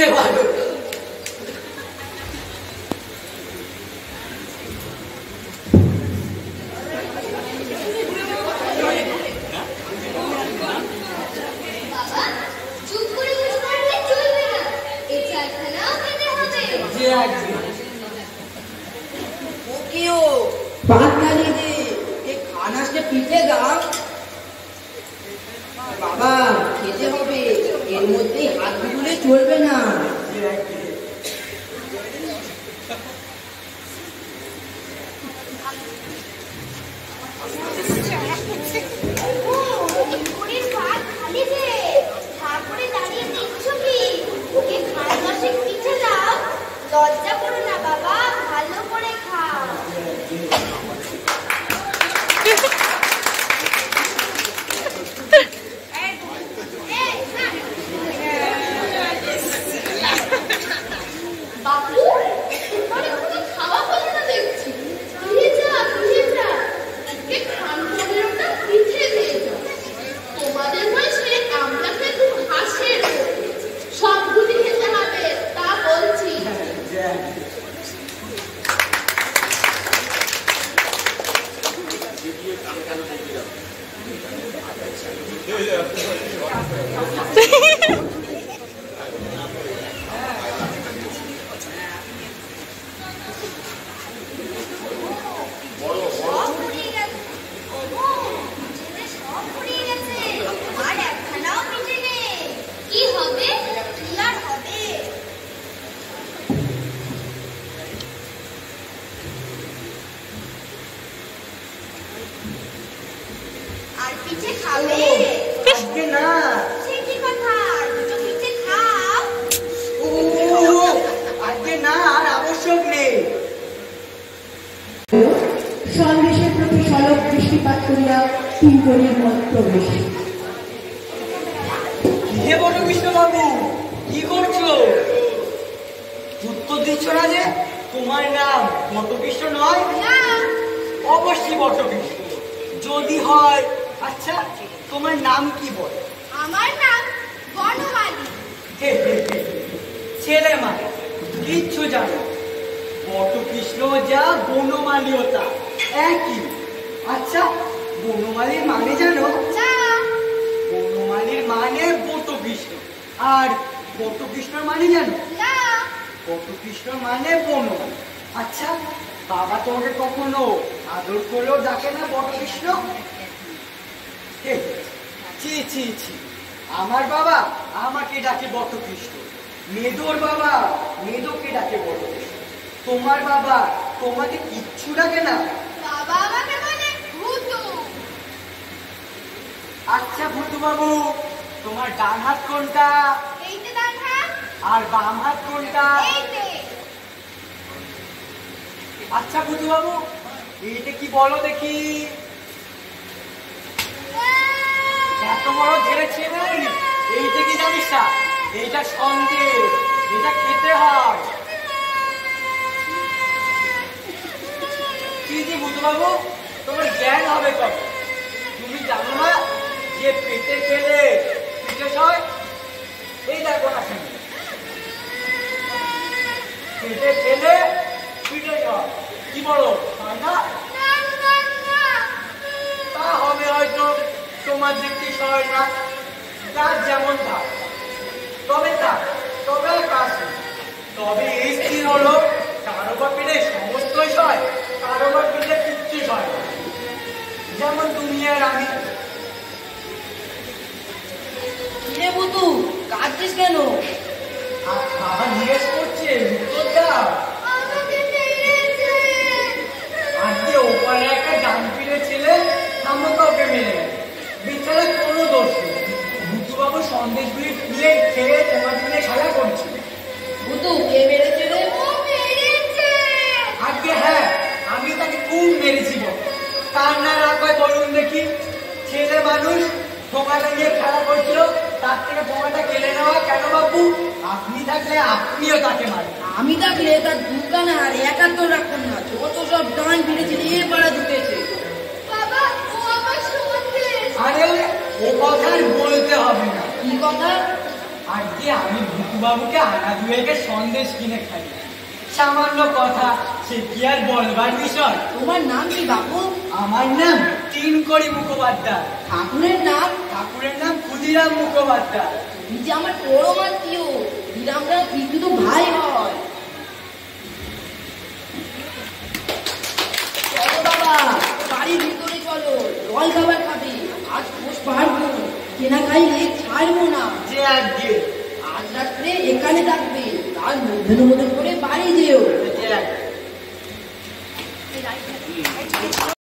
সবচেয়ে ভালো। পিঠে দাও বাবা, খেতে হবে, এর মধ্যেই হাত ধুলে চলবে না। লজ্জা করো না বাবা, ভালো করে খাও। বাবু, তোমার এখনো খাওয়া হলো না দেখছি। ফিরে যা, ফিরে যা, আজকে খান পনেরোটা পিঠে দিয়ে যাও। তোমাদের বয়সে আমরা কিন্তু হাসের সবগুলি খেতে হবে, তা বলছি। সন্দেশের প্রতি সলভ দৃষ্টিপাত করিয়া কিঙ্করের মত প্রবেশ। হে বড় কৃষ্ণবাবু, কি করছো? উত্তর দিচ্ছ না যে? তোমার নাম বটকৃষ্ণ নয়? অবশ্যই বটকৃষ্ণ। যদি হয়, আচ্ছা তোমার নাম কি বল? আমার নাম বনমালী। ছেলে মানে কিচ্ছু জানো? বটকৃষ্ণ যা, বনমালীও তা একই। আচ্ছা, বনমালীর মানে জানো? বনমালীর মানে বটকৃষ্ণ, আর বটকৃষ্ণর মানে জানো? বটকৃষ্ণ মানে বনমালী। আচ্ছা, বাবা তোমাকে কখনো আদর করেও ডাকে না বটকৃষ্ণ? ছি ছি ছি, আমার বাবা আমাকে ডাকে বটকৃষ্ণ, মেদোর বাবা মেদোকে ডাকে বটকৃষ্ণ। তোমার বাবা তোমাকে কিচ্ছু ডাকে না? বাবা আমাকে বলে ভূতু। আচ্ছা ভূতু বাবু, তোমার ডান হাত কোনটা? এইতে ডান হাত। আর বাম হাত কোনটা? এইতে। আচ্ছা ভূতু বাবু, এইটা কি বলো দেখি? এত বড় ধরেছে না, এইটা কি জানিস না? এইটা সন্দেশ, এটা খেতে হয়। কি যে ভূতু বাবু, তোমার জ্ঞান হবে কত? তুমি জানো না যে পেটে খেলে পিঠে হয়? এই দেখো না, পেটে খেলে পিঠে হয়, কি বলো হয় না? তা হবে হয়তো, তোমার দেখতে সয় না, যার যেমন থাক। তবে থাক, তবে কাজ, তবে এই স্থির হলো কারোবার পেটে সমস্তই সয়, কারোবার পেটে কিচ্ছু সয় না। যেমন তুমি আর আমি। কিরে বুতু, কাঁদছিস কেন? বাবা জিজ্ঞেস করছে, উত্তর দাও। আজকে ওপারে একটা ডান পিড়ে ছেলে আমাকে ওকে মেরে গেছে, বিছানা কোনো দোষ নেই। ভূতু বাবু সন্দেশগুলি খুলে খেয়ে তোমার দিনে খেলা করছে। বুতু, কে মেরেছে রে? আজকে হ্যাঁ, আমি তাকে খুব মেরেছি। তার না রাগ হয় বলুন দেখি? ছেলে মানুষ বোমাটা নিয়ে খেলা করছিল, তার থেকে বোমাটা কেড়ে নেওয়া কেন বাবু? আপনি থাকলে আপনিও তাকে মারেন। আমি থাকলে তার দোকান আর একা তো রাখতাম না, যত সব ডান ফিরেছে এ পাড়া ঢুকেছে। আরে ও কথা বলতে হবে না। কি কথা? আজকে আমি বাবুকে আনা দুয়েকে সন্দেশ কিনে খাই। সামান্য কথা, সে কি আর বলবার বিষয়? তোমার নাম কি বাপু? আমার নাম তিনকড়ি মুখোপাধ্যায়। ঠাকুরের নাম? ঠাকুরের নাম ক্ষুদিরাম মুখোপাধ্যায়। তুমি যে আমার পরম আত্মীয়, দিরামরা কিন্তু তো ভাই হয়। চলো বাবা, বাড়ির ভিতরে চলো, জল খাবার খাবে। আজ পোষ পারবো, কেনা খাইলে ছাড়বো না। যে আজকে আজ রাত্রে এখানে থাকবে, তার মধ্যে করে বাড়ি যেও। যে আজকে